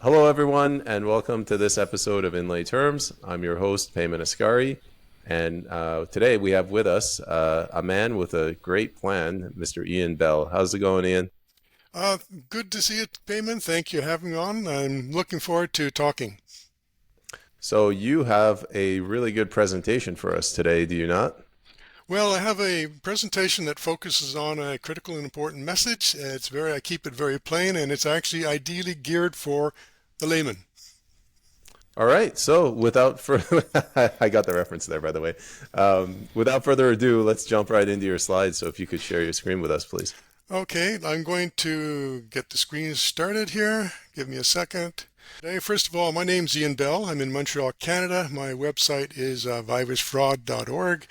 Hello, everyone, and welcome to this episode of Inlay Terms. I'm your host, Payman Ascari, and today we have with us a man with a great plan, Mr. Ian Bell. How's it going, Ian? Uh, Good to see you, Payman. Thank you for having me on. I'm looking forward to talking. So you have a really good presentation for us today, do you not? Well, I have a presentation that focuses on a critical and important message. I keep it very plain, and it's actually ideally geared for the layman. All right, so without further, I got the reference there, by the way. Without further ado, let's jump right into your slides. So if you could share your screen with us, please. Okay, I'm going to get the screen started here. Give me a second. Hey, first of all, my name's Ian Bell. I'm in Montreal, Canada. My website is virusfraud.org.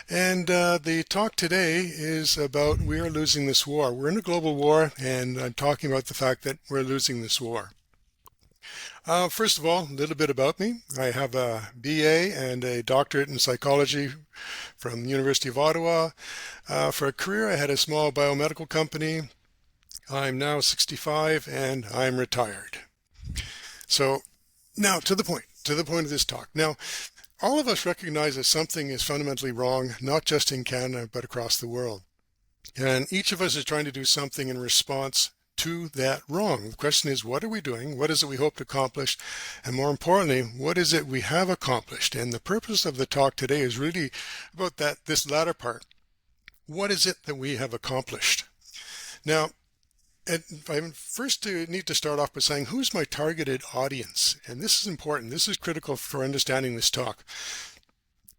And the talk today is about we are losing this war. We're in a global war, and I'm talking about the fact that we're losing this war. First of all, a little bit about me. I have a BA and a doctorate in psychology from the University of Ottawa. For a career, I had a small biomedical company. I'm now 65 and I'm retired. So now to the point of this talk. Now, all of us recognize that something is fundamentally wrong, not just in Canada, but across the world. And each of us is trying to do something in response to that wrong. The question is, what are we doing? What is it we hope to accomplish? And more importantly, what is it we have accomplished? And the purpose of the talk today is really about this latter part. What is it that we have accomplished? Now, I first need to start off by saying, who's my targeted audience? And this is important. This is critical for understanding this talk.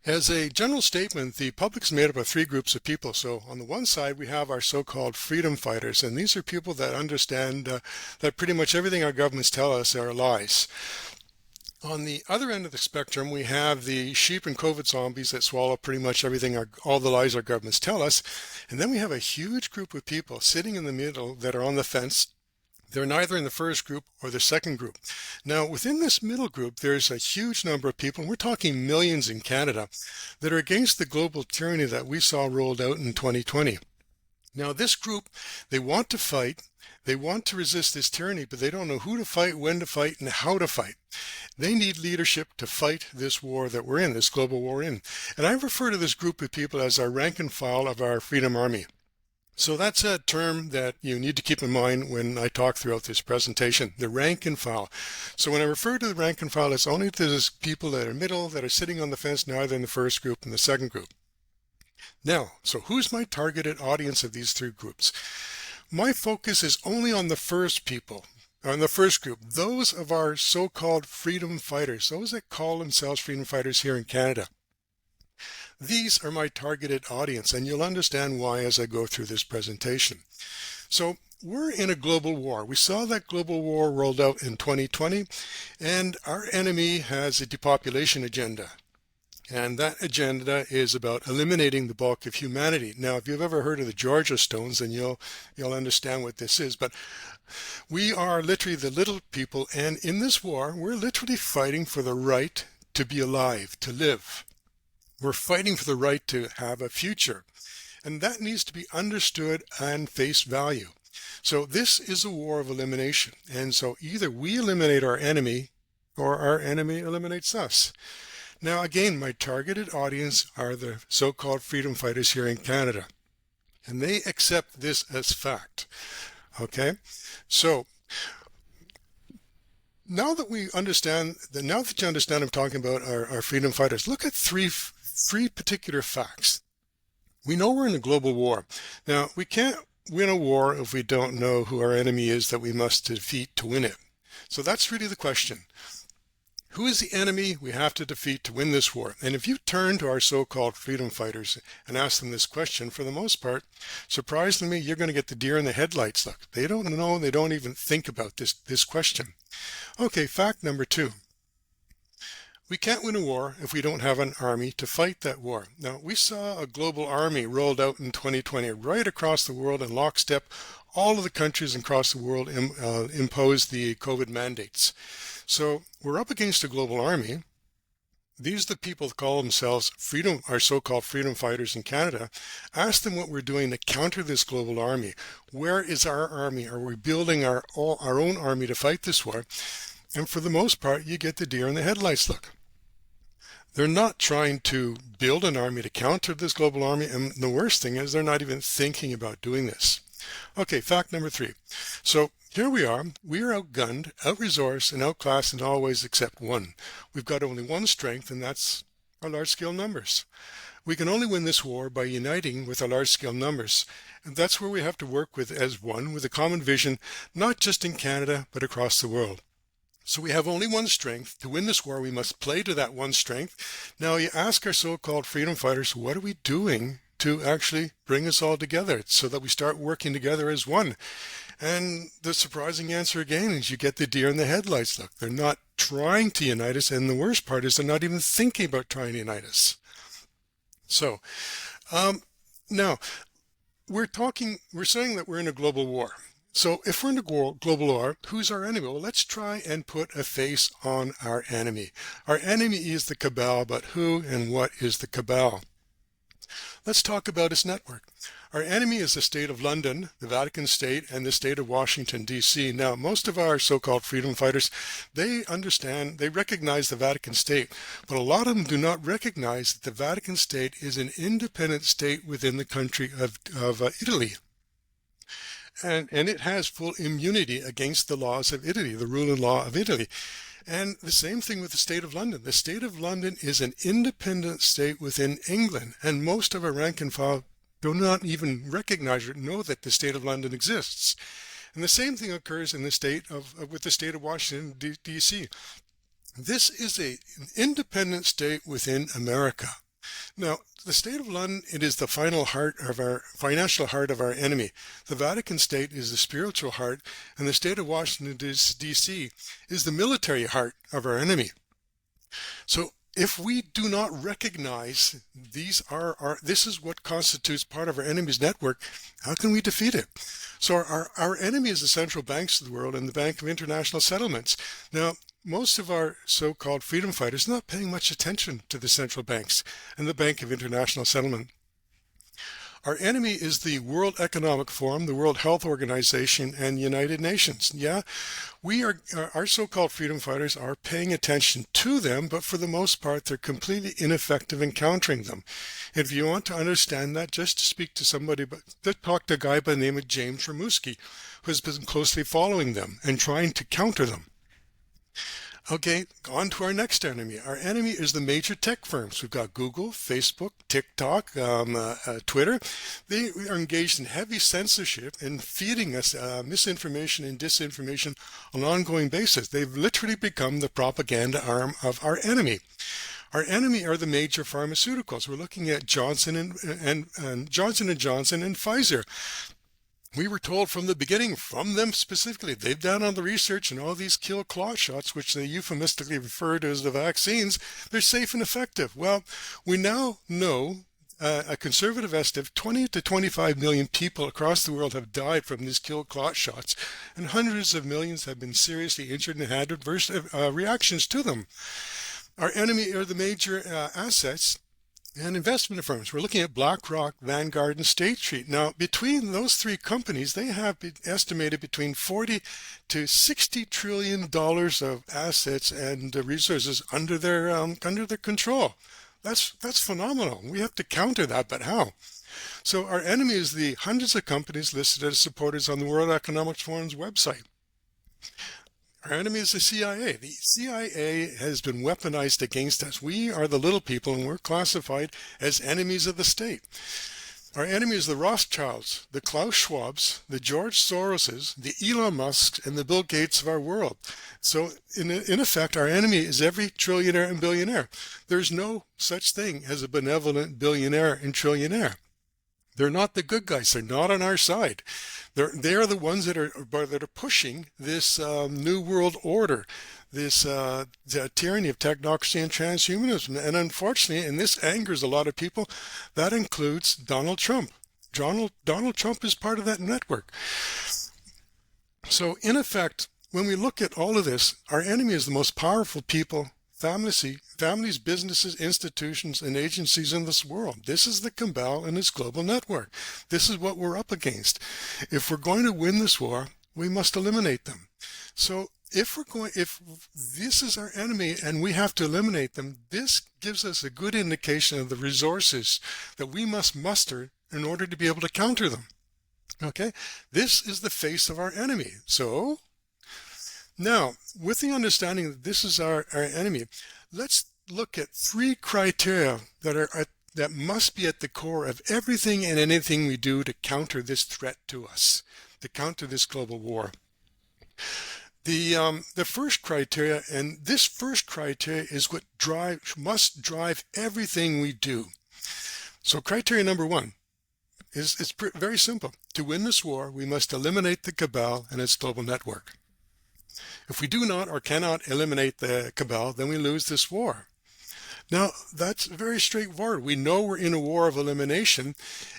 As a general statement, the public is made up of three groups of people. So on the one side, we have our so-called freedom fighters, and these are people that understand that pretty much everything our governments tell us are lies. On the other end of the spectrum, we have the sheep and COVID zombies that swallow pretty much everything, all the lies our governments tell us. And then we have a huge group of people sitting in the middle that are on the fence. They're neither in the first group or the second group. Now, within this middle group, there's a huge number of people, and we're talking millions in Canada, that are against the global tyranny that we saw rolled out in 2020. Now, this group, they want to fight, they want to resist this tyranny, but they don't know who to fight, when to fight, and how to fight. They need leadership to fight this war that we're in, this global war in. And I refer to this group of people as our rank and file of our Freedom Army. So that's a term that you need to keep in mind when I talk throughout this presentation, the rank and file. So when I refer to the rank and file, it's only to those people that are middle, that are sitting on the fence, neither in the first group and the second group. Now, so who's my targeted audience of these three groups? My focus is only on the first people, on the first group, those of our so-called freedom fighters, those that call themselves freedom fighters here in Canada. These are my targeted audience, and you'll understand why as I go through this presentation. So we're in a global war. We saw that global war rolled out in 2020, and our enemy has a depopulation agenda. And that agenda is about eliminating the bulk of humanity. Now, if you've ever heard of the Georgia Stones, then you'll understand what this is. But we are literally the little people, and in this war, we're literally fighting for the right to be alive, to live. We're fighting for the right to have a future, and that needs to be understood and face value. So this is a war of elimination, and so either we eliminate our enemy or our enemy eliminates us. Now again, my targeted audience are the so-called freedom fighters here in Canada, and they accept this as fact. Okay, so now that you understand I'm talking about our freedom fighters, look at three particular facts. We know we're in a global war. Now, we can't win a war if we don't know who our enemy is that we must defeat to win it. So that's really the question. Who is the enemy we have to defeat to win this war? And if you turn to our so-called freedom fighters and ask them this question, for the most part, surprisingly, you're going to get the deer in the headlights look. They don't know, they don't even think about this question. Okay, fact number two. We can't win a war if we don't have an army to fight that war. Now, we saw a global army rolled out in 2020 right across the world in lockstep. All of the countries across the world imposed the COVID mandates. So we're up against a global army. These are the people that call themselves our so-called freedom fighters in Canada. Ask them what we're doing to counter this global army. Where is our army? Are we building our own army to fight this war? And for the most part, you get the deer in the headlights look. They're not trying to build an army to counter this global army, and the worst thing is they're not even thinking about doing this. Okay, fact number 3. So here we are outgunned, out-resourced, and outclassed in all ways except one. We've got only one strength, and that's our large-scale numbers. We can only win this war by uniting with our large-scale numbers, and that's where we have to work with as one, with a common vision, not just in Canada, but across the world. So we have only one strength. To win this war, we must play to that one strength. Now you ask our so-called freedom fighters, what are we doing to actually bring us all together so that we start working together as one? And the surprising answer again is you get the deer in the headlights look. They're not trying to unite us, and the worst part is they're not even thinking about trying to unite us. So now we're saying that we're in a global war. So if we're in a global war, who's our enemy? Well, let's try and put a face on our enemy. Our enemy is the cabal, but who and what is the cabal? Let's talk about its network. Our enemy is the state of London, the Vatican State, and the state of Washington, D.C. Now, most of our so-called freedom fighters, they recognize the Vatican State, but a lot of them do not recognize that the Vatican State is an independent state within the country of Italy. And it has full immunity against the laws of Italy, the rule and law of Italy. And the same thing with the state of London. The state of London is an independent state within England, and most of our rank and file do not even recognize or know that the state of London exists. And the same thing occurs in with the state of Washington, D.C. This is an independent state within America. Now, the state of London, it is the financial heart of our enemy. The Vatican State is the spiritual heart, and the state of Washington, D.C. is the military heart of our enemy. So if we do not recognize this is what constitutes part of our enemy's network, how can we defeat it? So our enemy is the central banks of the world and the Bank of International Settlements. Now, most of our so-called freedom fighters are not paying much attention to the central banks and the Bank of International Settlement. Our enemy is the World Economic Forum, the World Health Organization, and the United Nations. Yeah, our so-called freedom fighters are paying attention to them, but for the most part, they're completely ineffective in countering them. If you want to understand that, just speak to somebody, talk to a guy by the name of James Rimouski, who has been closely following them and trying to counter them. Okay, on to our next enemy. Our enemy is the major tech firms. We've got Google, Facebook, TikTok, Twitter. They are engaged in heavy censorship and feeding us misinformation and disinformation on an ongoing basis. They've literally become the propaganda arm of our enemy. Our enemy are the major pharmaceuticals. We're looking at Johnson and Johnson and Pfizer. We were told from the beginning, from them specifically, they've done all the research and all these kill clot shots, which they euphemistically refer to as the vaccines, they're safe and effective. Well, we now know a conservative estimate, 20 to 25 million people across the world have died from these kill clot shots, and hundreds of millions have been seriously injured and had adverse reactions to them. Our enemy are the major assets and investment firms. We're looking at BlackRock, Vanguard, and State Street. Now, between those three companies, they have estimated between $40 to $60 trillion of assets and resources under their control. That's phenomenal. We have to counter that, but how? So our enemy is the hundreds of companies listed as supporters on the World Economic Forum's website. Our enemy is the CIA. The CIA has been weaponized against us. We are the little people, and we're classified as enemies of the state. Our enemy is the Rothschilds, the Klaus Schwabs, the George Soroses, the Elon Musks, and the Bill Gates of our world. So, in effect, our enemy is every trillionaire and billionaire. There's no such thing as a benevolent billionaire and trillionaire. They're not the good guys. They're not on our side. They're the ones that are pushing this new world order, this tyranny of technocracy and transhumanism. And unfortunately, and this angers a lot of people, that includes Donald Trump. Donald Trump is part of that network. So in effect, when we look at all of this, our enemy is the most powerful people, families, businesses, institutions, and agencies in this world. This is the cabal and its global network. This is what we're up against. If we're going to win this war, we must eliminate them. So if this is our enemy and we have to eliminate them, this gives us a good indication of the resources that we must muster in order to be able to counter them. Okay, this is the face of our enemy. So now, with the understanding that this is our enemy, let's look at three criteria that must be at the core of everything and anything we do to counter this threat to us, to counter this global war. The first criteria, and this first criteria is what must drive everything we do. So criteria number one is very simple. To win this war, we must eliminate the cabal and its global network. If we do not or cannot eliminate the cabal, then we lose this war. Now, that's very straightforward. We know we're in a war of elimination,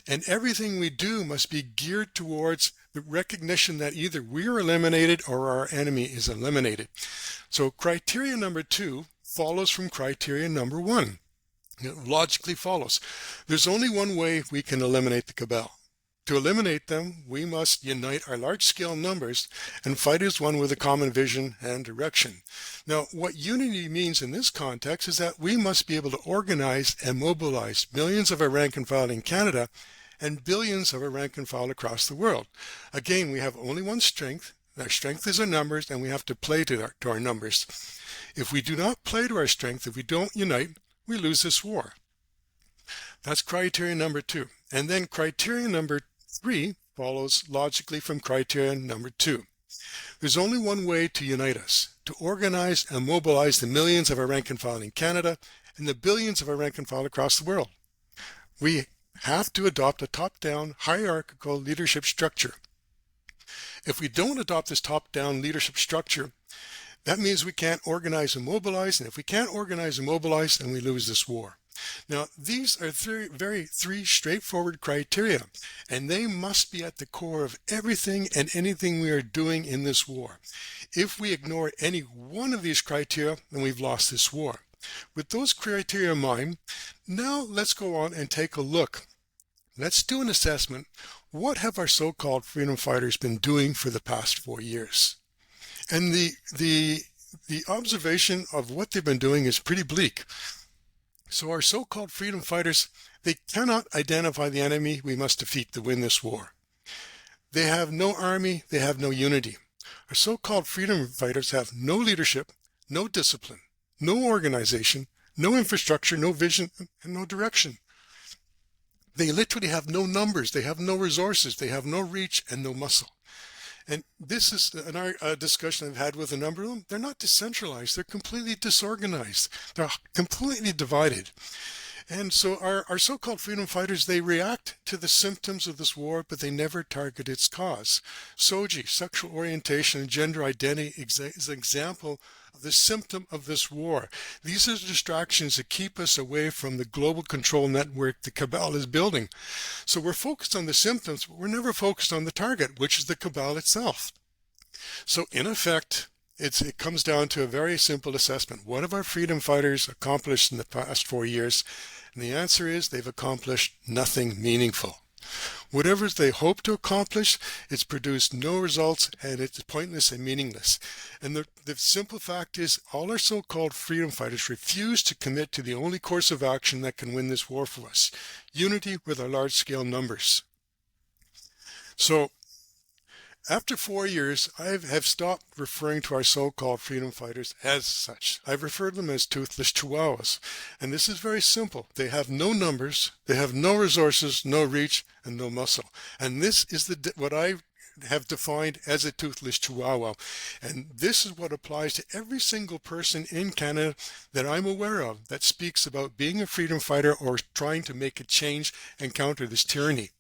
and everything we do must be geared towards the recognition that either we are eliminated or our enemy is eliminated. So criteria number two follows from criteria number one. It logically follows. There's only one way we can eliminate the cabal. To eliminate them, we must unite our large-scale numbers and fight as one with a common vision and direction. Now, what unity means in this context is that we must be able to organize and mobilize millions of our rank and file in Canada and billions of our rank and file across the world. Again, we have only one strength. Our strength is our numbers, and we have to play to our numbers. If we do not play to our strength, if we don't unite, we lose this war. That's criteria number two. And then criteria number three follows logically from criteria number two. There's only one way to unite us, to organize and mobilize the millions of our rank and file in Canada and the billions of our rank and file across the world. We have to adopt a top-down hierarchical leadership structure. If we don't adopt this top-down leadership structure, that means we can't organize and mobilize, and if we can't organize and mobilize, then we lose this war. Now, these are three straightforward criteria, and they must be at the core of everything and anything we are doing in this war. If we ignore any one of these criteria, then we've lost this war. With those criteria in mind, now let's go on and take a look. Let's do an assessment. What have our so-called freedom fighters been doing for the past 4 years? And the observation of what they've been doing is pretty bleak. So our so-called freedom fighters, they cannot identify the enemy we must defeat to win this war. They have no army, they have no unity. Our so-called freedom fighters have no leadership, no discipline, no organization, no infrastructure, no vision, and no direction. They literally have no numbers, they have no resources, they have no reach and no muscle. And this is a discussion I've had with a number of them. They're not decentralized. They're completely disorganized. They're completely divided. And so our so-called freedom fighters, they react to the symptoms of this war, but they never target its cause. SOGI, sexual orientation and gender identity, is an example of the symptom of this war. These are distractions that keep us away from the global control network the cabal is building. So we're focused on the symptoms, but we're never focused on the target, which is the cabal itself. So in effect, it comes down to a very simple assessment. What have our freedom fighters accomplished in the past 4 years? And the answer is they've accomplished nothing meaningful. Whatever they hope to accomplish, it's produced no results, and it's pointless and meaningless. And the simple fact is all our so-called freedom fighters refuse to commit to the only course of action that can win this war for us: unity with our large-scale numbers. So after 4 years, I have stopped referring to our so-called freedom fighters as such. I've referred to them as toothless chihuahuas. And this is very simple. They have no numbers, they have no resources, no reach, and no muscle. And this is what I have defined as a toothless chihuahua. And this is what applies to every single person in Canada that I'm aware of that speaks about being a freedom fighter or trying to make a change and counter this tyranny.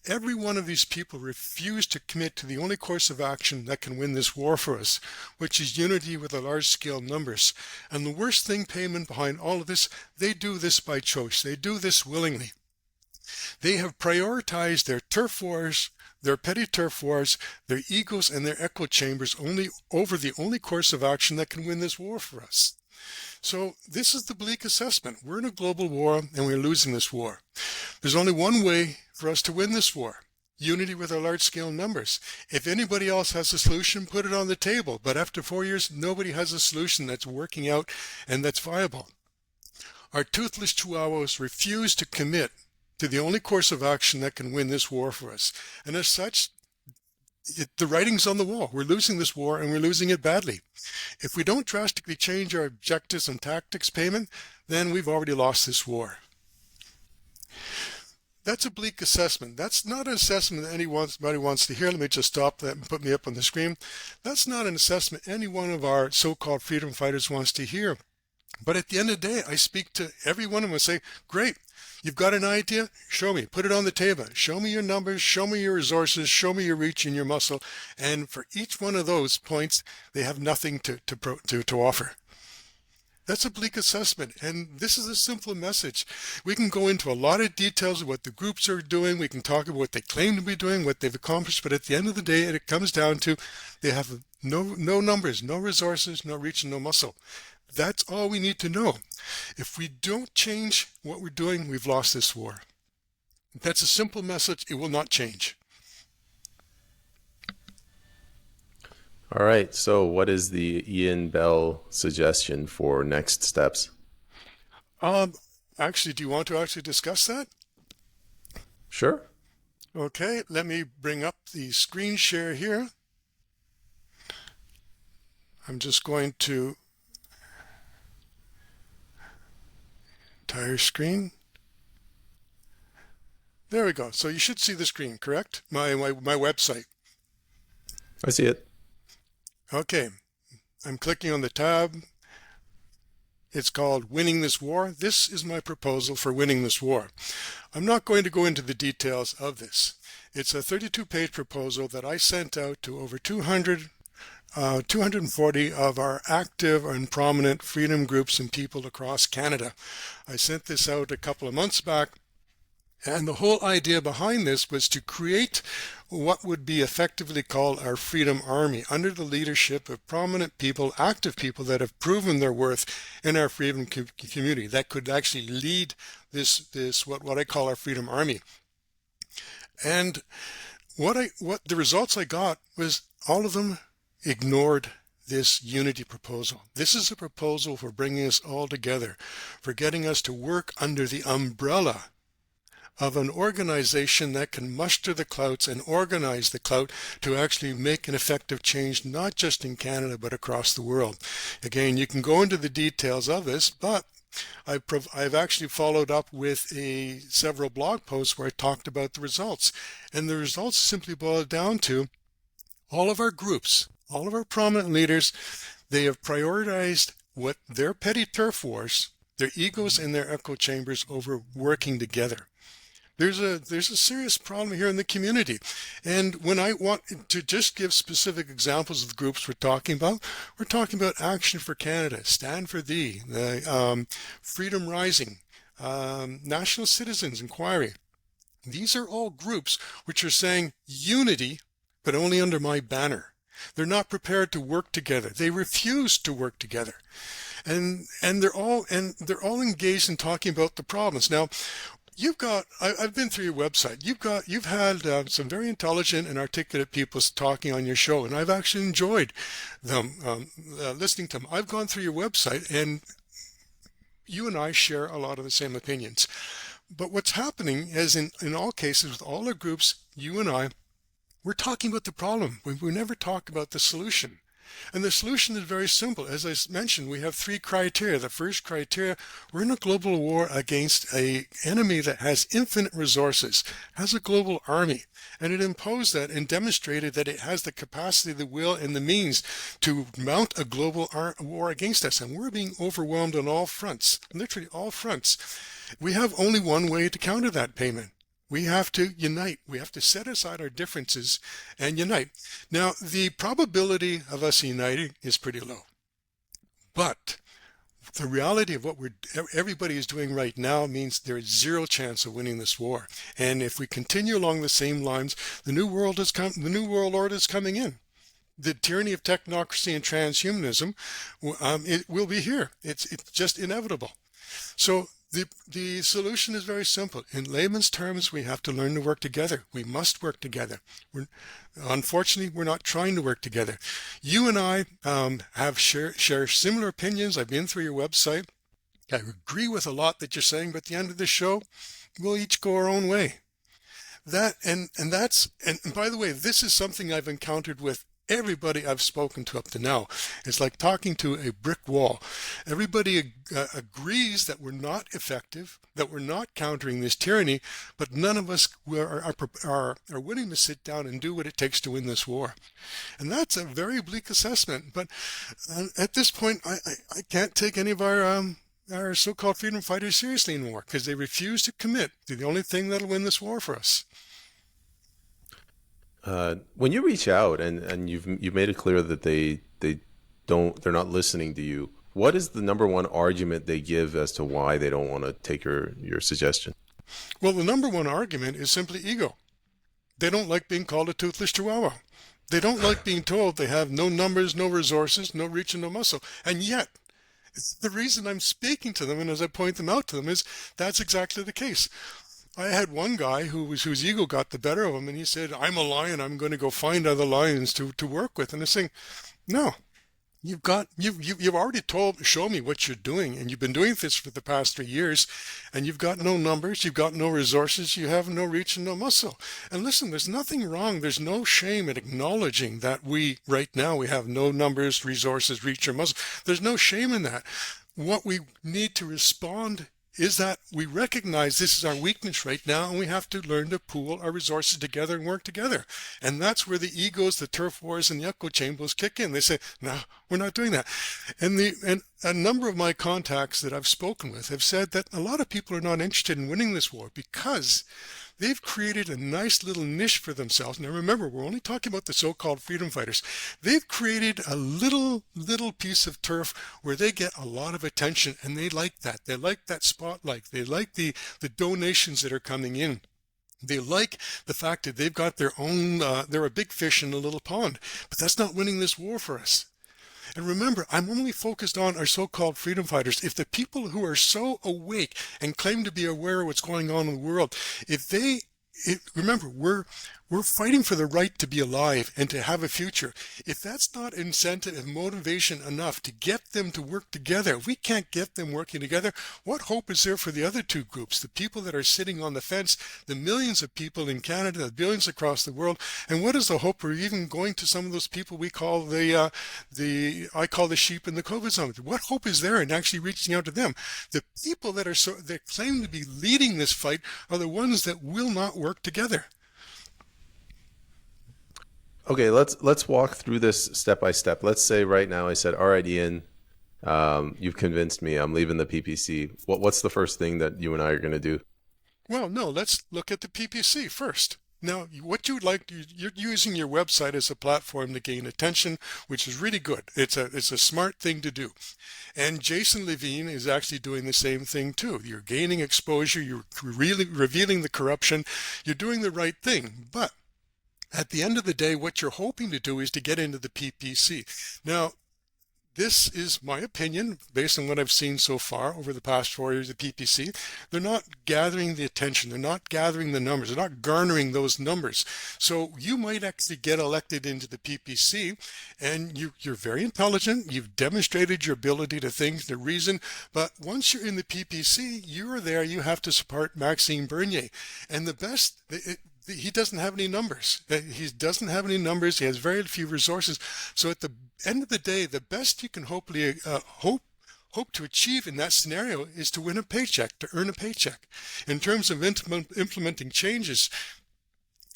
Every one of these people refuse to commit to the only course of action that can win this war for us, which is unity with a large-scale numbers. And the worst thing, payment behind all of this, they do this by choice. They do this willingly. They have prioritized their turf wars, their petty turf wars, their egos, and their echo chambers over the only course of action that can win this war for us. So this is the bleak assessment. We're in a global war, and we're losing this war. There's only one way for us to win this war. unity with our large-scale numbers. If anybody else has a solution, put it on the table. But after 4 years, nobody has a solution that's working out and that's viable. Our toothless chihuahuas refuse to commit to the only course of action that can win this war for us. And as such, the writing's on the wall. We're losing this war, and we're losing it badly. If we don't drastically change our objectives and tactics, Payman, then we've already lost this war. That's a bleak assessment. That's not an assessment that anybody wants to hear. Let me just stop that and put me up on the screen. That's not an assessment any one of our so-called freedom fighters wants to hear. But at the end of the day, I speak to every one of them and say, great, you've got an idea? Show me. Put it on the table. Show me your numbers. Show me your resources. Show me your reach and your muscle. And for each one of those points, they have nothing to offer. That's a bleak assessment, and this is a simple message. We can go into a lot of details of what the groups are doing. We can talk about what they claim to be doing, what they've accomplished, but at the end of the day, it comes down to they have no numbers, no resources, no reach, and no muscle. That's all we need to know. If we don't change what we're doing, we've lost this war. That's a simple message. It will not change. All right. So what is the Ian Bell suggestion for next steps? Actually, do you want to actually discuss that? Sure. Okay, let me bring up the screen share here. I'm just going to entire screen. There we go. So you should see the screen, correct? My website. I see it. Okay, I'm clicking on the tab. It's called Winning This War. This is my proposal for winning this war. I'm not going to go into the details of this. It's a 32-page proposal that I sent out to over 240 of our active and prominent freedom groups and people across Canada. I sent this out a couple of months back. And the whole idea behind this was to create what would be effectively called our Freedom Army under the leadership of prominent people, active people that have proven their worth in our freedom community that could actually lead this what I call our Freedom Army. And what the results I got was all of them ignored this unity proposal. This is a proposal for bringing us all together, for getting us to work under the umbrella of an organization that can muster the clouts and organize the clout to actually make an effective change, not just in Canada, but across the world. Again, you can go into the details of this, but I've actually followed up with several blog posts where I talked about the results. And the results simply boil down to all of our groups, all of our prominent leaders, they have prioritized what their petty turf wars, their egos and their echo chambers over working together. There's a serious problem here in the community. And when I want to just give specific examples of the groups we're talking about Action for Canada, Stand for Thee, the Freedom Rising, National Citizens Inquiry. These are all groups which are saying unity, but only under my banner. They're not prepared to work together. They refuse to work together. And they're all engaged in talking about the problems. Now, I've been through your website. You've had some very intelligent and articulate people talking on your show, and I've actually enjoyed them, listening to them. I've gone through your website, and you and I share a lot of the same opinions. But what's happening is in all cases with all our groups, you and I, we're talking about the problem. We never talk about the solution. And the solution is very simple. As I mentioned, we have 3 criteria. The first criteria, we're in a global war against an enemy that has infinite resources, has a global army, and it imposed that and demonstrated that it has the capacity, the will, and the means to mount a global war against us. And we're being overwhelmed on all fronts, literally all fronts. We have only one way to counter that, Payman. We have to unite. We have to set aside our differences and unite. Now, the probability of us uniting is pretty low. But the reality of what everybody is doing right now means there is zero chance of winning this war. And if we continue along the same lines, the new world order is coming in. The tyranny of technocracy and transhumanism, it will be here. It's just inevitable. So The solution is very simple. In layman's terms, we have to learn to work together. We must work together. We're, Unfortunately, we're not trying to work together. You and I have share similar opinions. I've been through your website. I agree with a lot that you're saying, but at the end of the show, we'll each go our own way. And by the way, this is something I've encountered with everybody I've spoken to up to now. It's like talking to a brick wall. Everybody agrees that we're not effective, that we're not countering this tyranny, but none of us are willing to sit down and do what it takes to win this war. And that's a very bleak assessment. But at this point, I can't take any of our so-called freedom fighters seriously anymore because they refuse to commit to the only thing that'll win this war for us. When you reach out and you've made it clear that they're not listening to you, what is the number one argument they give as to why they don't want to take your suggestion? Well, the number one argument is simply ego. They don't like being called a toothless chihuahua. They don't like being told they have no numbers, no resources, no reach, and no muscle. And yet, the reason I'm speaking to them and as I point them out to them is that's exactly the case. I had one guy whose ego got the better of him, and he said, "I'm a lion. I'm going to go find other lions to work with." And I'm saying, "No, you've already show me what you're doing, and you've been doing this for the past 3 years, and you've got no numbers, you've got no resources, you have no reach and no muscle. And listen, there's nothing wrong. There's no shame in acknowledging that right now we have no numbers, resources, reach, or muscle. There's no shame in that. What we need to respond is that we recognize this is our weakness right now, and we have to learn to pool our resources together and work together. And that's where the egos, the turf wars, and the echo chambers kick in. They say, "No, we're not doing that." And a number of my contacts that I've spoken with have said that a lot of people are not interested in winning this war because they've created a nice little niche for themselves. Now remember, we're only talking about the so-called freedom fighters. They've created a little piece of turf where they get a lot of attention, and they like that. They like that spotlight. They like the donations that are coming in. They like the fact that they've got their own, they're a big fish in a little pond. But that's not winning this war for us. And remember, I'm only focused on our so-called freedom fighters. If the people who are so awake and claim to be aware of what's going on in the world, remember, we're fighting for the right to be alive and to have a future. If that's not incentive and motivation enough to get them to work together, if we can't get them working together, what hope is there for the other two groups, the people that are sitting on the fence, the millions of people in Canada, the billions across the world, and what is the hope for even going to some of those people we call I call the sheep in the COVID zone? What hope is there in actually reaching out to them? The people that claim to be leading this fight are the ones that will not work together. Okay, let's walk through this step by step. Let's say right now I said, "All right, Ian, you've convinced me. I'm leaving the PPC." What's the first thing that you and I are going to do? Well, no, let's look at the PPC first. Now, what you'd like, you're using your website as a platform to gain attention, which is really good. It's a smart thing to do. And Jason Levine is actually doing the same thing too. You're gaining exposure, you're really revealing the corruption, you're doing the right thing. But at the end of the day, what you're hoping to do is to get into the PPC. Now, this is my opinion based on what I've seen so far over the past 4 years of PPC. They're not gathering the attention. They're not gathering the numbers. They're not garnering those numbers. So you might actually get elected into the PPC, and you're very intelligent. You've demonstrated your ability to think, to reason. But once you're in the PPC, you're there. You have to support Maxime Bernier. And the best, he doesn't have any numbers. He doesn't have any numbers. He has very few resources. So at the end of the day, the best you can hopefully hope to achieve in that scenario is to win a paycheck, to earn a paycheck. In terms of implementing changes,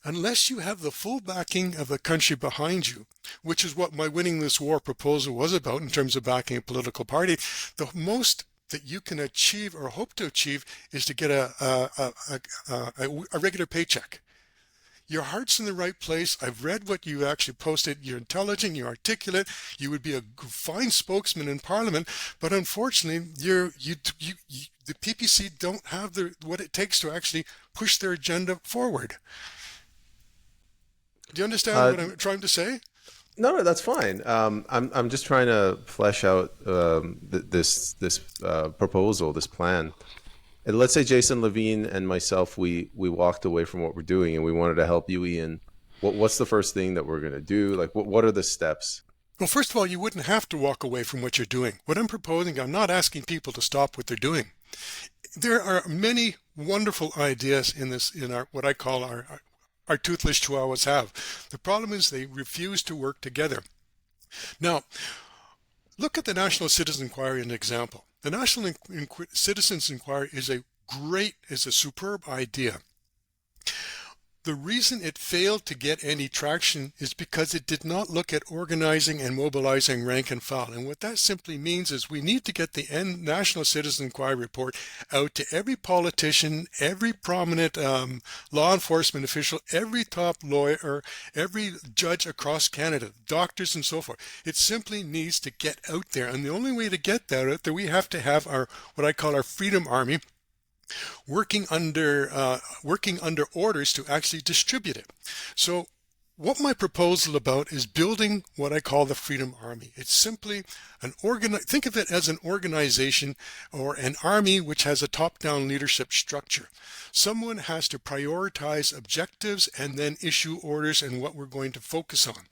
unless you have the full backing of the country behind you, which is what my winning this war proposal was about in terms of backing a political party, the most that you can achieve or hope to achieve is to get a regular paycheck. Your heart's in the right place. I've read what you actually posted. You're intelligent, you're articulate, you would be a fine spokesman in Parliament, but unfortunately, the PPC don't have what it takes to actually push their agenda forward. Do you understand what I'm trying to say? No, that's fine. I'm just trying to flesh out this proposal, this plan. And let's say Jason Levine and myself, we walked away from what we're doing and we wanted to help you, Ian. What's the first thing that we're going to do? Like, what are the steps? Well, first of all, you wouldn't have to walk away from what you're doing. What I'm proposing, I'm not asking people to stop what they're doing. There are many wonderful ideas in this, in our what I call our toothless chihuahuas have. The problem is they refuse to work together. Now, look at the National Citizen Inquiry as an example. The National Citizens Inquiry is a superb idea. The reason it failed to get any traction is because it did not look at organizing and mobilizing rank and file. And what that simply means is we need to get the National Citizen Inquiry report out to every politician, every prominent law enforcement official, every top lawyer, every judge across Canada, doctors and so forth. It simply needs to get out there. And the only way to get that out there, we have to have our what I call our Freedom Army, working under orders to actually distribute it. So what my proposal about is building what I call the Freedom Army. It's simply think of it as an organization or an army which has a top-down leadership structure. Someone has to prioritize objectives and then issue orders and what we're going to focus on.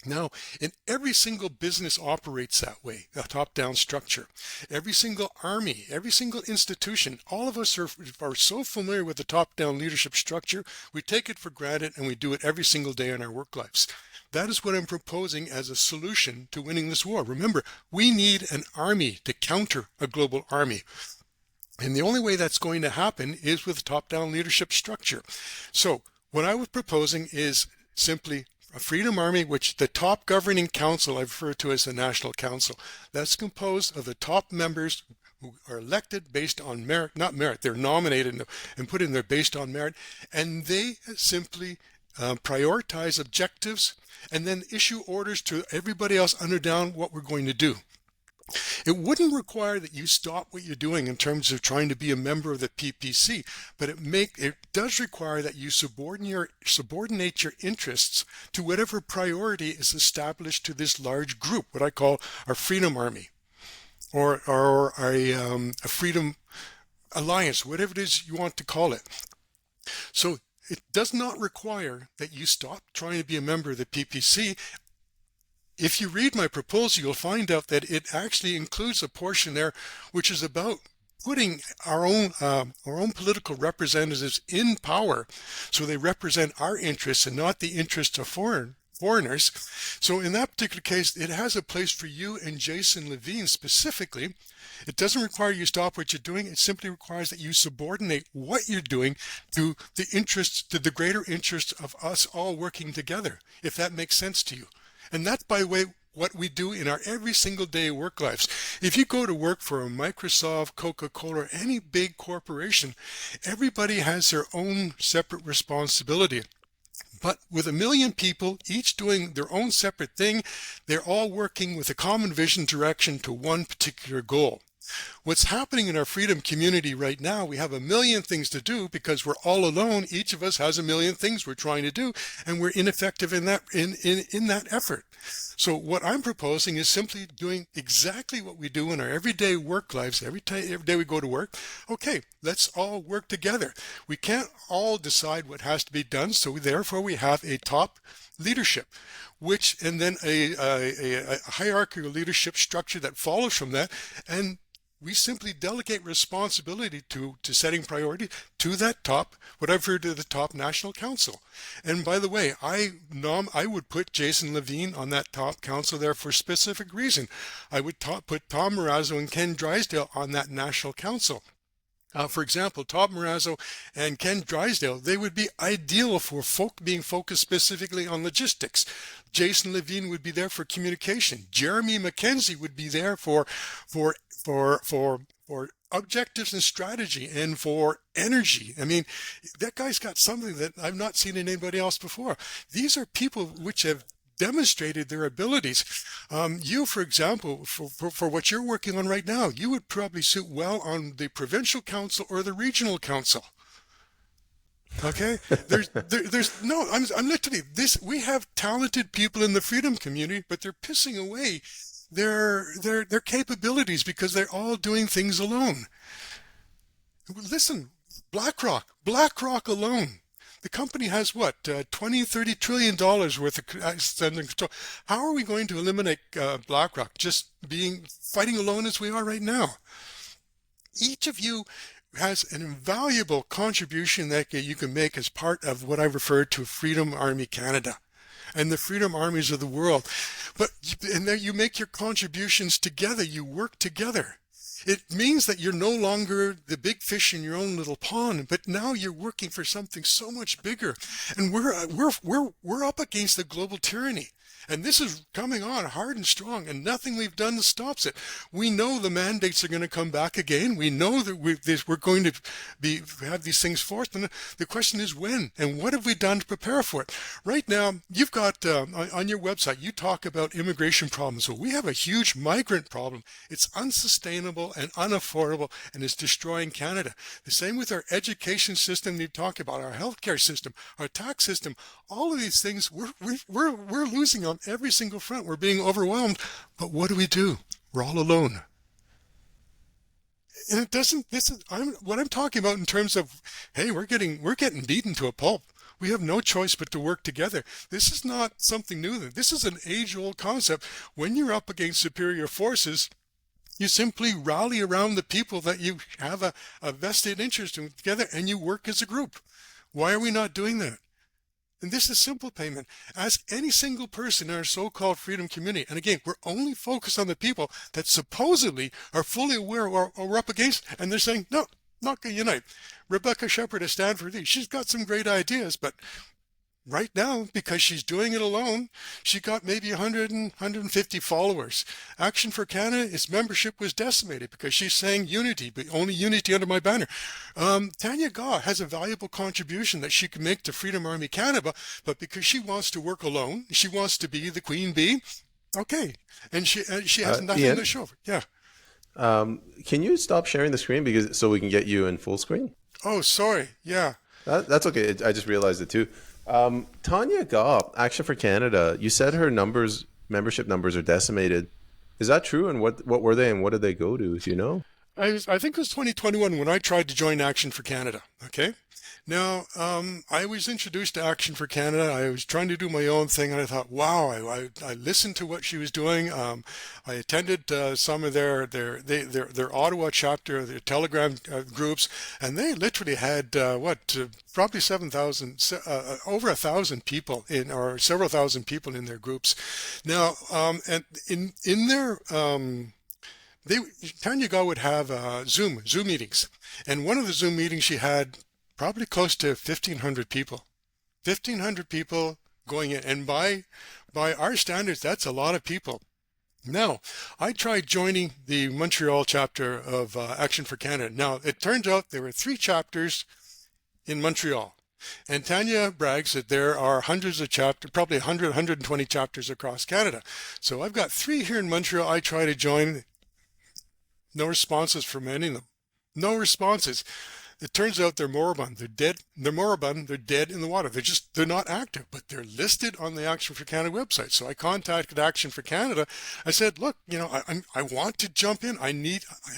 Now, in every single business operates that way, a top-down structure. Every single army, every single institution, all of us are so familiar with the top-down leadership structure, we take it for granted and we do it every single day in our work lives. That is what I'm proposing as a solution to winning this war. Remember, we need an army to counter a global army. And the only way that's going to happen is with top-down leadership structure. So what I was proposing is simply a Freedom Army, which the top governing council I refer to as the National Council. That's composed of the top members who are elected based on merit, not merit, they're nominated and put in there based on merit, and they simply prioritize objectives and then issue orders to everybody else under down what we're going to do. It wouldn't require that you stop what you're doing in terms of trying to be a member of the PPC, but it does require that you subordinate your interests to whatever priority is established to this large group, what I call our Freedom Army, or a Freedom Alliance, whatever it is you want to call it. So it does not require that you stop trying to be a member of the PPC. If you read my proposal, you'll find out that it actually includes a portion there which is about putting our own political representatives in power so they represent our interests and not the interests of foreigners. So in that particular case, it has a place for you and Jason Levine specifically. It doesn't require you stop what you're doing. It simply requires that you subordinate what you're doing to the greater interests of us all working together, if that makes sense to you. And that's, by the way, what we do in our every single day work lives. If you go to work for a Microsoft, Coca-Cola, or any big corporation, everybody has their own separate responsibility. But with 1 million people, each doing their own separate thing, they're all working with a common vision direction to one particular goal. What's happening in our freedom community right now, we have 1 million things to do because we're all alone. Each of us has 1 million things we're trying to do, and we're ineffective in that effort. So what I'm proposing is simply doing exactly what we do in our everyday work lives. Every day we go to work, okay, let's all work together. We can't all decide what has to be done, so therefore we have a top leadership, and then a hierarchical leadership structure that follows from that, and we simply delegate responsibility to setting priority to that top, what I've heard of the top National Council. And by the way, I would put Jason Levine on that top council there for a specific reason. I would put Tom Marazzo and Ken Drysdale on that National Council. For example, Tom Marazzo and Ken Drysdale, they would be ideal for being focused specifically on logistics. Jason Levine would be there for communication. Jeremy McKenzie would be there for objectives and strategy and for energy. I mean, that guy's got something that I've not seen in anybody else before. These are people which have demonstrated their abilities. You, for example, for what you're working on right now, you would probably suit well on the provincial council or the regional council. Okay, I'm literally this. We have talented people in the freedom community, but they're pissing away their capabilities because they're all doing things alone. Listen, BlackRock alone. The company has what, 20, $30 trillion worth of asset control. How are we going to eliminate BlackRock just fighting alone as we are right now? Each of you has an invaluable contribution that you can make as part of what I refer to Freedom Army Canada and the freedom armies of the world. And then you make your contributions together, you work together. It means that you're no longer the big fish in your own little pond, but now you're working for something so much bigger. And we're up against the global tyranny. And this is coming on hard and strong, and nothing we've done stops it. We know the mandates are going to come back again. We know that we're going to have these things forced. And the question is when, and what have we done to prepare for it? Right now, you've got on your website, you talk about immigration problems. Well, we have a huge migrant problem. It's unsustainable and unaffordable, and it's destroying Canada. The same with our education system. You talk about our healthcare system, our tax system. All of these things, we're losing on every single front. We're being overwhelmed. But what do? We're all alone. And it doesn't, what I'm talking about in terms of, hey, we're getting beaten to a pulp. We have no choice but to work together. This is not something new. This is an age-old concept. When you're up against superior forces, you simply rally around the people that you have a vested interest in together, and you work as a group. Why are we not doing that? And this is simple, payment. Ask any single person in our so-called freedom community. And again, we're only focused on the people that supposedly are fully aware of what we're up against. And they're saying, no, not going to unite. Rebecca Shepherd at Stanford, she's got some great ideas, but right now, because she's doing it alone, she got maybe 150 followers. Action for Canada, its membership was decimated because she's saying unity, but only unity under my banner. Tanya Gaw has a valuable contribution that she can make to Freedom Army Canada, but because she wants to work alone, she wants to be the queen bee. Okay, and she has nothing Ian, to show for. Yeah. can you stop sharing the screen so we can get you in full screen? Oh, sorry. Yeah. That's okay. I just realized it too. Tanya Gaw, Action for Canada, you said her membership numbers are decimated. Is that true? And what were they, and what did they go to? Do you know? I think it was 2021 when I tried to join Action for Canada. Okay. Now, I was introduced to Action for Canada. I was trying to do my own thing, and I thought, wow, I listened to what she was doing. I attended some of their Ottawa chapter, their Telegram groups, and they literally had probably 7,000, over 1,000 people or several thousand people in their groups. Now, and in their Tanya Gaw would have Zoom meetings, and one of the Zoom meetings she had probably close to 1,500 people. 1,500 people going in, and by our standards, that's a lot of people. Now, I tried joining the Montreal chapter of Action for Canada. Now, it turns out there were 3 chapters in Montreal. And Tanya brags that there are hundreds of chapters, probably 100, 120 chapters across Canada. So I've got 3 here in Montreal. I try to join. No responses from any of them. No responses. It turns out they're moribund. They're dead. They're moribund. They're dead in the water. They're not active, but they're listed on the Action for Canada website. So I contacted Action for Canada. I said, look, I want to jump in. I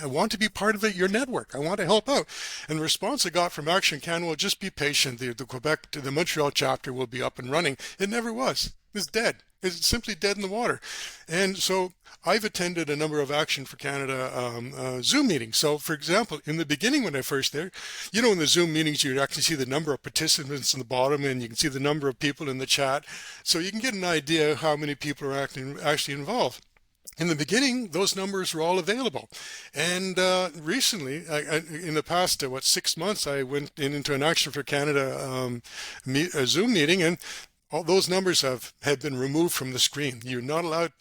want to be part of your network. I want to help out. And the response I got from Action Canada, well, just be patient. The Montreal chapter will be up and running. It never was. It's dead. It's simply dead in the water. And so I've attended a number of Action for Canada Zoom meetings. So, for example, in the beginning when I first there, in the Zoom meetings, you actually see the number of participants in the bottom, and you can see the number of people in the chat. So you can get an idea of how many people are actually involved. In the beginning, those numbers were all available. And recently, in the past, 6 months, I went into an Action for Canada a Zoom meeting, and all those numbers have been removed from the screen. You're not allowed.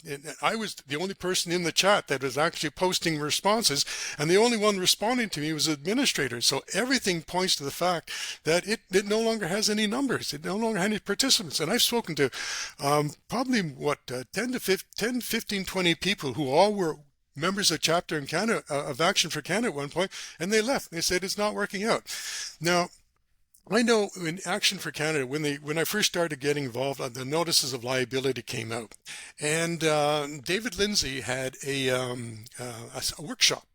I was the only person in the chat that was actually posting responses, and the only one responding to me was the administrator. So everything points to the fact that it no longer has any numbers. It no longer has any participants. And I've spoken to probably 10, 15, 20 people who all were members of chapter in Canada of Action for Canada at one point, and they left. They said it's not working out. Now, I know in Action for Canada, when I first started getting involved, the notices of liability came out, and David Lindsay had a workshop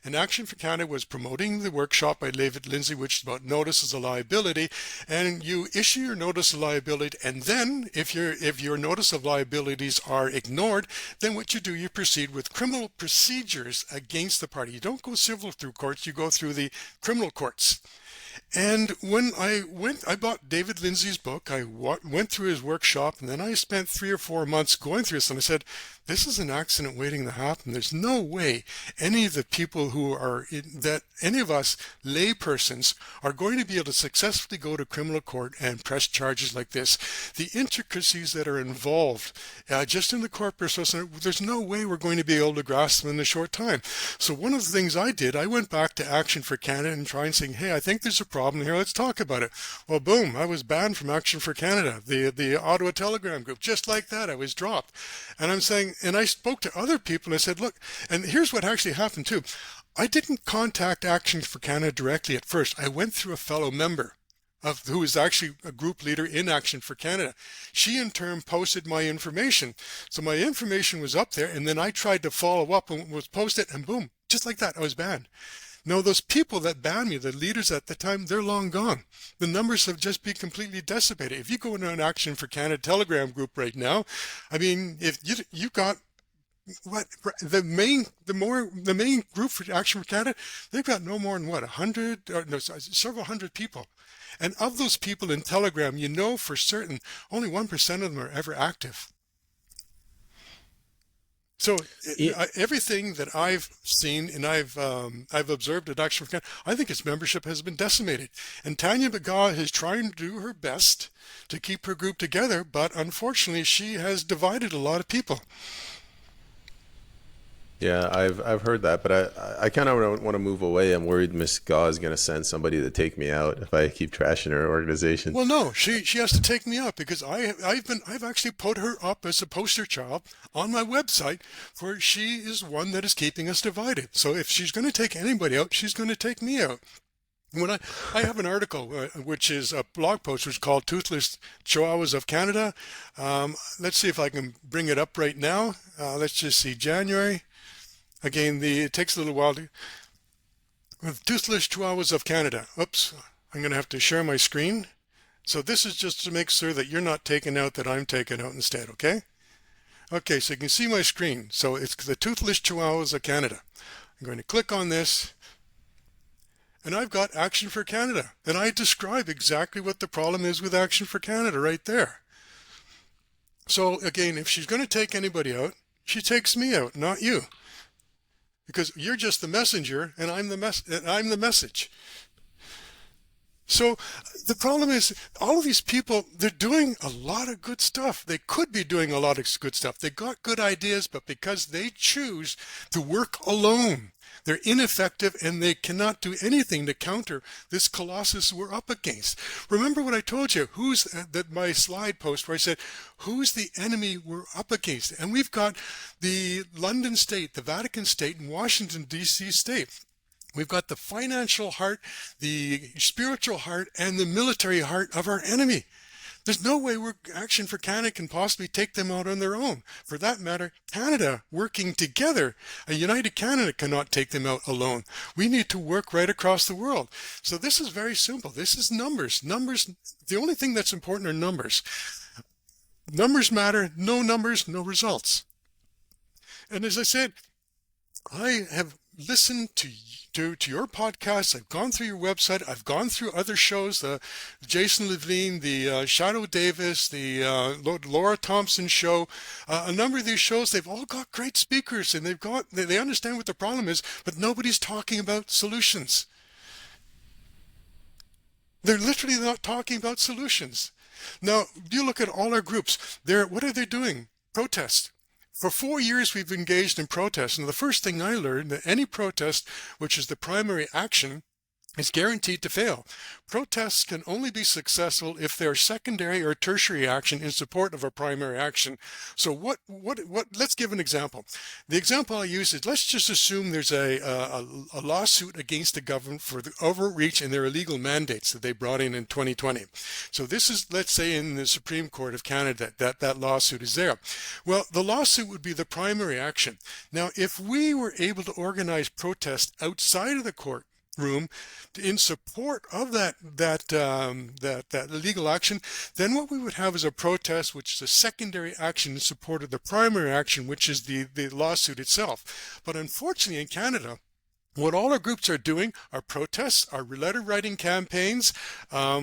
And Action for Canada was promoting the workshop by David Lindsay, which is about notice as a liability. And you issue your notice of liability, and then if your notice of liabilities are ignored, then what you do, you proceed with criminal procedures against the party. You don't go civil through courts, you go through the criminal courts. And when I bought David Lindsay's book. I went through his workshop, and then I spent 3 or 4 months going through this. And I said, this is an accident waiting to happen. There's no way any of the people who are any of us lay persons are going to be able to successfully go to criminal court and press charges like this. The intricacies that are involved just in the court process, there's no way we're going to be able to grasp them in a short time. So one of the things I did, I went back to Action for Canada and tried saying, hey, I think there's a problem here. Let's talk about it. Well, boom, I was banned from Action for Canada, the Ottawa Telegram group. Just like that, I was dropped. And I'm saying, and I spoke to other people and I said, look, and here's what actually happened too. I didn't contact Action for Canada directly at first. I went through a fellow member who is actually a group leader in Action for Canada. She in turn posted my information. So my information was up there, and then I tried to follow up and was posted, and boom, just like that, I was banned. Now, those people that banned me, the leaders at the time, they're long gone. The numbers have just been completely decimated. If you go into an Action for Canada Telegram group right now, I mean, if you got what the main group for Action for Canada, they've got no more than what 100 or no, several hundred people. And of those people in Telegram, you know for certain only 1% of them are ever active. So everything that I've seen and I've observed at Action for Canada, I think its membership has been decimated. And Tanya Baga is trying to do her best to keep her group together, but unfortunately she has divided a lot of people. Yeah, I've heard that, but I kind of want to move away. I'm worried Miss Gaw is going to send somebody to take me out if I keep trashing her organization. Well, no, she has to take me out because I've actually put her up as a poster child on my website, for she is one that is keeping us divided. So if she's going to take anybody out, she's going to take me out. When I have an article, which is a blog post, which is called Toothless Chihuahuas of Canada. Let's see if I can bring it up right now. Let's just see, January. Again, it takes a little while to... With Toothless Chihuahuas of Canada. Oops, I'm going to have to share my screen. So this is just to make sure that you're not taken out, that I'm taken out instead, okay? Okay, so you can see my screen. So it's the Toothless Chihuahuas of Canada. I'm going to click on this. And I've got Action for Canada. And I describe exactly what the problem is with Action for Canada right there. So again, if she's going to take anybody out, she takes me out, not you. Because you're just the messenger, and I'm the message. So the problem is, all of these people, they're doing a lot of good stuff. They could be doing a lot of good stuff. They got good ideas, but because they choose to work alone, they're ineffective, and they cannot do anything to counter this colossus we're up against. Remember what I told you, my slide post where I said, who's the enemy we're up against? And we've got the London state, the Vatican state, and Washington, D.C. state. We've got the financial heart, the spiritual heart, and the military heart of our enemy. There's no way Action for Canada can possibly take them out on their own. For that matter, Canada working together, a united Canada cannot take them out alone. We need to work right across the world. So this is very simple. This is numbers. Numbers, the only thing that's important are numbers. Numbers matter. No numbers, no results. And as I said, I have listened to your podcast. I've gone through your website. I've gone through other shows, the Jason Levine, the Shadow Davis, the Laura Thompson show. A number of these shows, they've all got great speakers, and they understand what the problem is, but nobody's talking about solutions. They're literally not talking about solutions. Now, you look at all our groups. What are they doing? Protest. For 4 years, we've engaged in protest, and the first thing I learned that any protest, which is the primary action, is guaranteed to fail. Protests can only be successful if they are secondary or tertiary action in support of a primary action. So let's give an example. The example I use is, let's just assume there's a lawsuit against the government for the overreach in their illegal mandates that they brought in 2020. So this is, let's say, in the Supreme Court of Canada, that lawsuit is there. Well, the lawsuit would be the primary action. Now, if we were able to organize protests outside of the court room in support of that legal action, then what we would have is a protest which is a secondary action in support of the primary action, which is the lawsuit itself. But unfortunately in Canada, what all our groups are doing are protests, are letter writing campaigns, our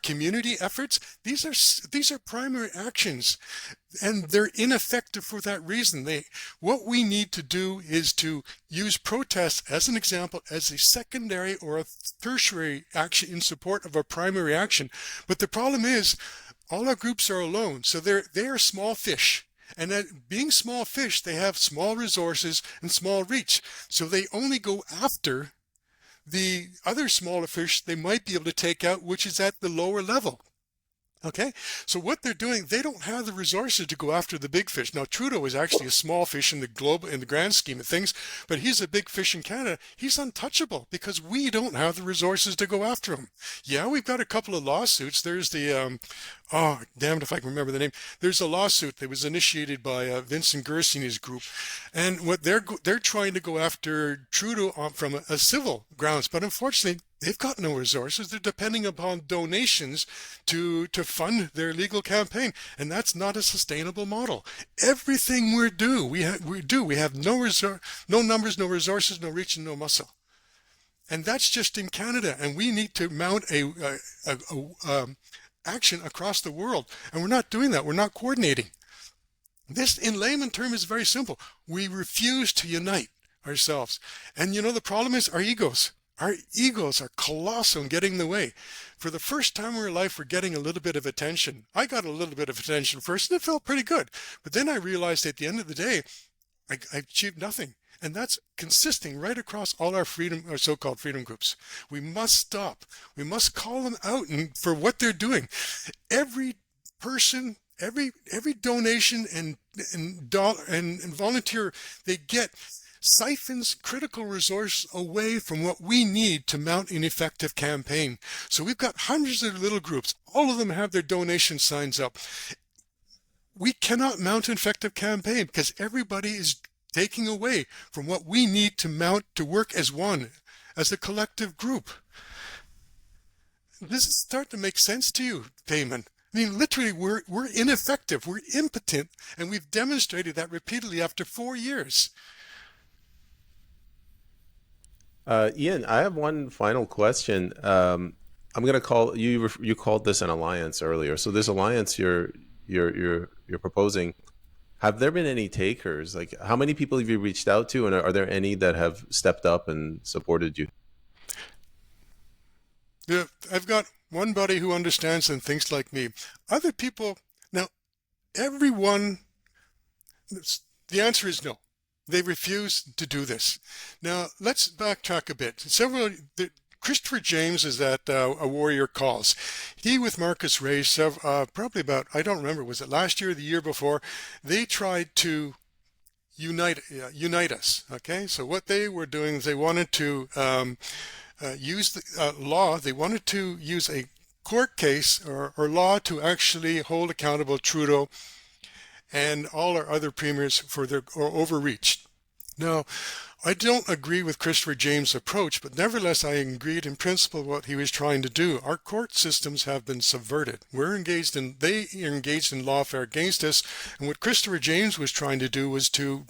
community efforts. These are primary actions, and they're ineffective for that reason. What we need to do is to use protests as an example, as a secondary or a tertiary action in support of a primary action. But the problem is, all our groups are alone, so they are small fish. And that being small fish, they have small resources and small reach. So they only go after the other smaller fish they might be able to take out, which is at the lower level. Okay, so what they're doing, they don't have the resources to go after the big fish. Now, Trudeau is actually a small fish in the grand scheme of things, but he's a big fish in Canada. He's untouchable because we don't have the resources to go after him. Yeah, we've got a couple of lawsuits. There's the oh, damned if I can remember the name. There's a lawsuit that was initiated by Vincent Gersony's group, and what they're trying to go after Trudeau from a civil grounds, but unfortunately, they've got no resources. They're depending upon donations to fund their legal campaign, and that's not a sustainable model. Everything we have no numbers, no resources, no reach, and no muscle. And that's just in Canada, and we need to mount a action across the world, and we're not doing that. We're not coordinating. This, in layman terms, is very simple. We refuse to unite ourselves, and the problem is our egos. Our egos are colossal and getting in the way. For the first time in our life, we're getting a little bit of attention. I got a little bit of attention first, and it felt pretty good. But then I realized at the end of the day, I achieved nothing. And that's consisting right across all our so-called freedom groups. We must stop. We must call them out for what they're doing. Every person, every donation and volunteer they get siphons critical resource away from what we need to mount an effective campaign. So we've got hundreds of little groups. All of them have their donation signs up. We cannot mount an effective campaign because everybody is taking away from what we need to mount to work as one, as a collective group. Does it start to make sense to you, Payman? I mean, literally, we're ineffective, we're impotent, and we've demonstrated that repeatedly after 4 years. Ian, I have one final question. I'm going to call you. You called this an alliance earlier. So this alliance you're proposing, have there been any takers? Like, how many people have you reached out to, and are there any that have stepped up and supported you? Yeah, I've got one buddy who understands and thinks like me. Other people, now, everyone, the answer is no. They refuse to do this. Now, let's backtrack a bit. Christopher James is at A Warrior Calls. He, with Marcus Ray, probably about, I don't remember, was it last year or the year before, they tried to unite us, okay? So what they were doing is they wanted to use the law, they wanted to use a court case or law to actually hold accountable Trudeau and all our other premiers for their overreach. Now, I don't agree with Christopher James' approach, but nevertheless, I agreed in principle what he was trying to do. Our court systems have been subverted. They are engaged in lawfare against us, and what Christopher James was trying to do was to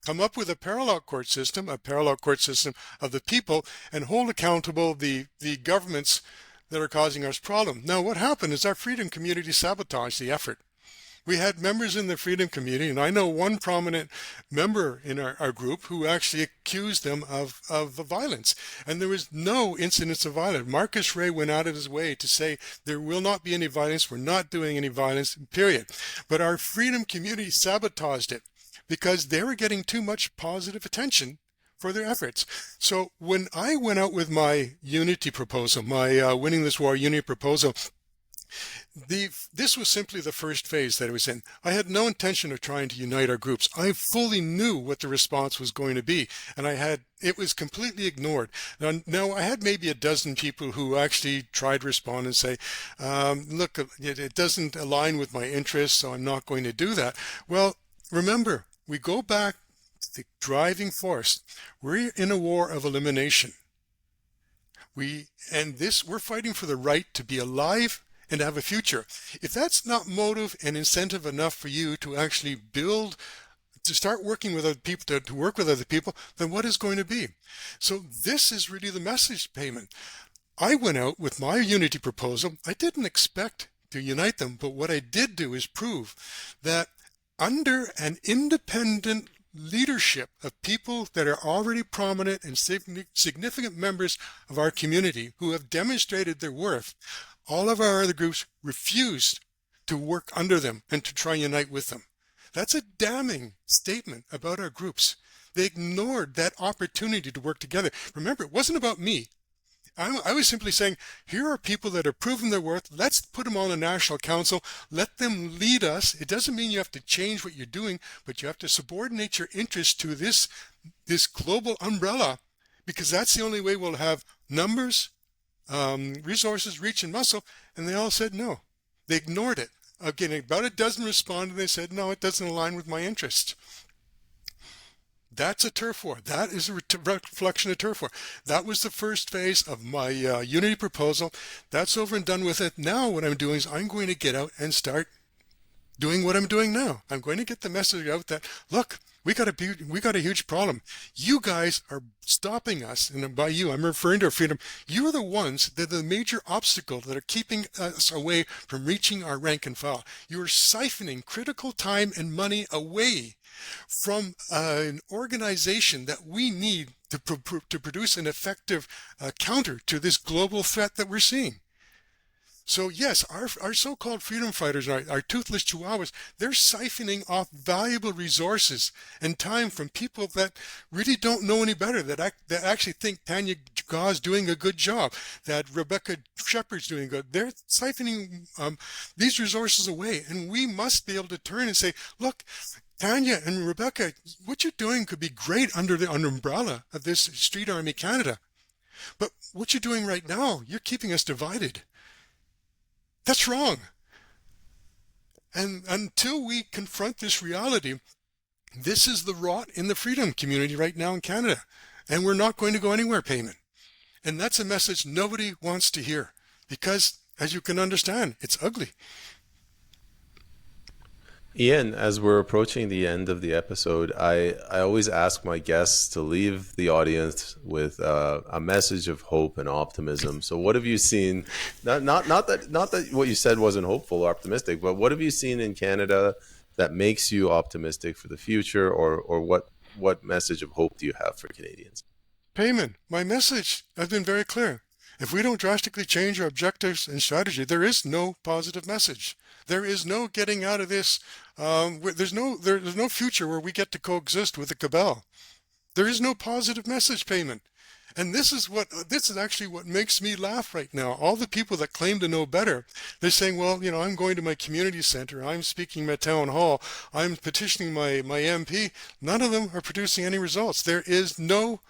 come up with a parallel court system of the people, and hold accountable the governments that are causing us problems. Now, what happened is our freedom community sabotaged the effort. We had members in the freedom community, and I know one prominent member in our group who actually accused them of violence. And there was no incidents of violence. Marcus Ray went out of his way to say there will not be any violence. We're not doing any violence, period. But our freedom community sabotaged it because they were getting too much positive attention for their efforts. So when I went out with my unity proposal, my winning this war unity proposal, this was simply the first phase that I was in. I had no intention of trying to unite our groups. I fully knew what the response was going to be, and it was completely ignored. Now I had maybe a dozen people who actually tried to respond and say, look, it doesn't align with my interests, so I'm not going to do that. Well, remember, we go back to the driving force. We're in a war of elimination. We're fighting for the right to be alive and to have a future. If that's not motive and incentive enough for you to actually to start working with other people, to work with other people, then what is going to be? So this is really the message, Payman. I went out with my unity proposal. I didn't expect to unite them, but what I did do is prove that under an independent leadership of people that are already prominent and significant members of our community who have demonstrated their worth, all of our other groups refused to work under them and to try and unite with them. That's a damning statement about our groups. They ignored that opportunity to work together. Remember, it wasn't about me. I was simply saying, here are people that have proven their worth. Let's put them on a national council. Let them lead us. It doesn't mean you have to change what you're doing, but you have to subordinate your interests to this global umbrella, because that's the only way we'll have numbers, resources, reach, and muscle. And they all said no. They ignored it. Again, about a dozen responded, and they said, no, it doesn't align with my interest. That's a turf war. That is a reflection of turf war. That was the first phase of my unity proposal. That's over and done with it. Now what I'm doing is I'm going to get out and start doing what I'm doing now. I'm going to get the message out that, look, we got a huge problem. You guys are stopping us, and by you, I'm referring to our freedom. You are the ones that are the major obstacle that are keeping us away from reaching our rank and file. You are siphoning critical time and money away from an organization that we need to produce an effective counter to this global threat that we're seeing. So yes, our so-called freedom fighters, our toothless chihuahuas, they're siphoning off valuable resources and time from people that really don't know any better, that actually think Tanya Gau's doing a good job, that Rebecca Shepard's doing good. They're siphoning these resources away, and we must be able to turn and say, look, Tanya and Rebecca, what you're doing could be great under the umbrella of this Street Army Canada. But what you're doing right now, you're keeping us divided. That's wrong. And until we confront this reality, this is the rot in the freedom community right now in Canada. And we're not going to go anywhere, Payman. And that's a message nobody wants to hear because, as you can understand, it's ugly. Ian, as we're approaching the end of the episode, I always ask my guests to leave the audience with a message of hope and optimism. So what have you seen? Not that what you said wasn't hopeful or optimistic, but what have you seen in Canada that makes you optimistic for the future, or what message of hope do you have for Canadians? Payman, my message has been very clear. If we don't drastically change our objectives and strategy, there is no positive message. There is no getting out of this. There's no future where we get to coexist with the cabal. There is no positive message, Payman. And this is actually what makes me laugh right now. All the people that claim to know better, they're saying, well, I'm going to my community center, I'm speaking at town hall, I'm petitioning my MP. None of them are producing any results. There's no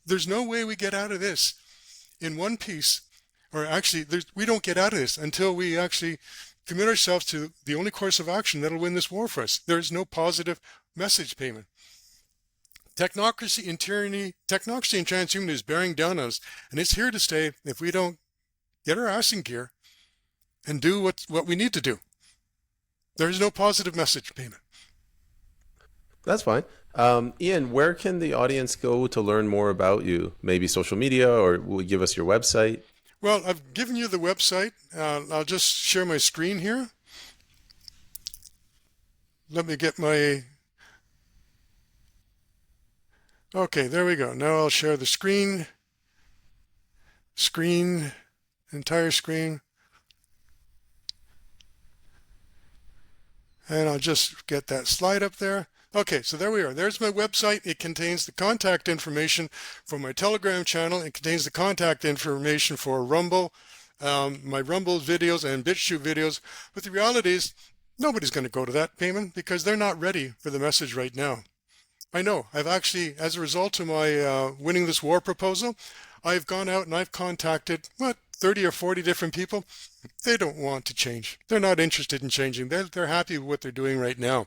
way we get out of this in one piece, or actually we don't get out of this until we actually commit ourselves to the only course of action that'll win this war for us. There is no positive message, Payman. Technocracy and tyranny, technocracy and transhumanism is bearing down on us, and it's here to stay if we don't get our ass in gear and do what we need to do. There is no positive message, Payman. That's fine. Ian, where can the audience go to learn more about you? Maybe social media, or will you give us your website? Well, I've given you the website. I'll just share my screen here. Let me get my... Okay, there we go. Now I'll share the screen. Entire screen. And I'll just get that slide up there. Okay, so there we are. There's my website. It contains the contact information for my Telegram channel. It contains the contact information for Rumble, my Rumble videos and BitChute videos. But the reality is, nobody's going to go to that payment because they're not ready for the message right now. I know. I've actually, as a result of my winning this war proposal, I've gone out and I've contacted, 30 or 40 different people. They don't want to change. They're not interested in changing. They're happy with what they're doing right now.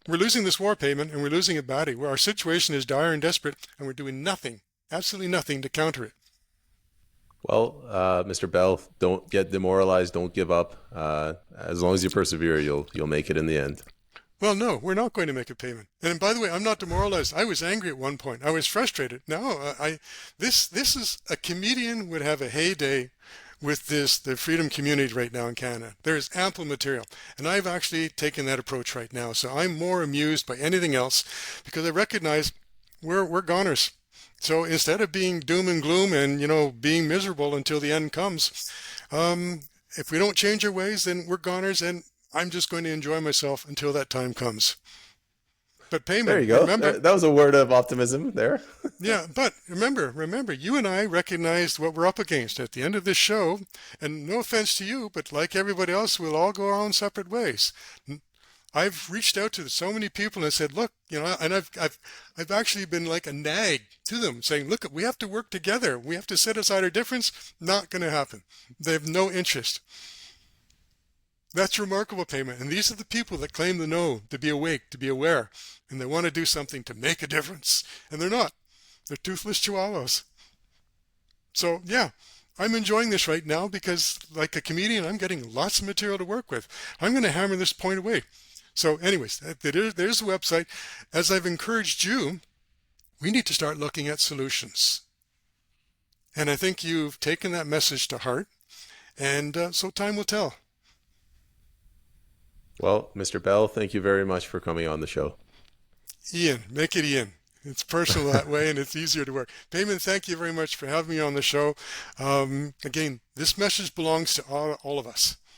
We're losing this war payment and we're losing it badly, where our situation is dire and desperate and we're doing nothing, absolutely nothing to counter it. Well, Mr. Bell, don't get demoralized. Don't give up. As long as you persevere, you'll make it in the end. Well, no, we're not going to make a payment. And by the way, I'm not demoralized. I was angry at one point. I was frustrated. No, this is a comedian would have a heyday with the freedom community right now in Canada. There is ample material. And I've actually taken that approach right now. So I'm more amused by anything else because I recognize we're goners. So instead of being doom and gloom and, being miserable until the end comes, if we don't change our ways, then we're goners and I'm just going to enjoy myself until that time comes. But There payment, you go. remember, That was a word of optimism there. yeah, but remember, you and I recognized what we're up against at the end of this show, and no offense to you, but like everybody else, we'll all go our own separate ways. I've reached out to so many people and said, look, and I've actually been like a nag to them saying, look, we have to work together. We have to set aside our difference. Not going to happen. They have no interest. That's remarkable payment. And these are the people that claim to know, to be awake, to be aware, and they want to do something to make a difference. And they're not. They're toothless chihuahuas. So, yeah, I'm enjoying this right now because, like a comedian, I'm getting lots of material to work with. I'm going to hammer this point away. So, anyways, there's the website. As I've encouraged you, we need to start looking at solutions. And I think you've taken that message to heart. And so time will tell. Well, Mr. Bell, thank you very much for coming on the show. Ian, make it Ian. It's personal that way and it's easier to work. Payman, thank you very much for having me on the show. Again, this message belongs to all of us.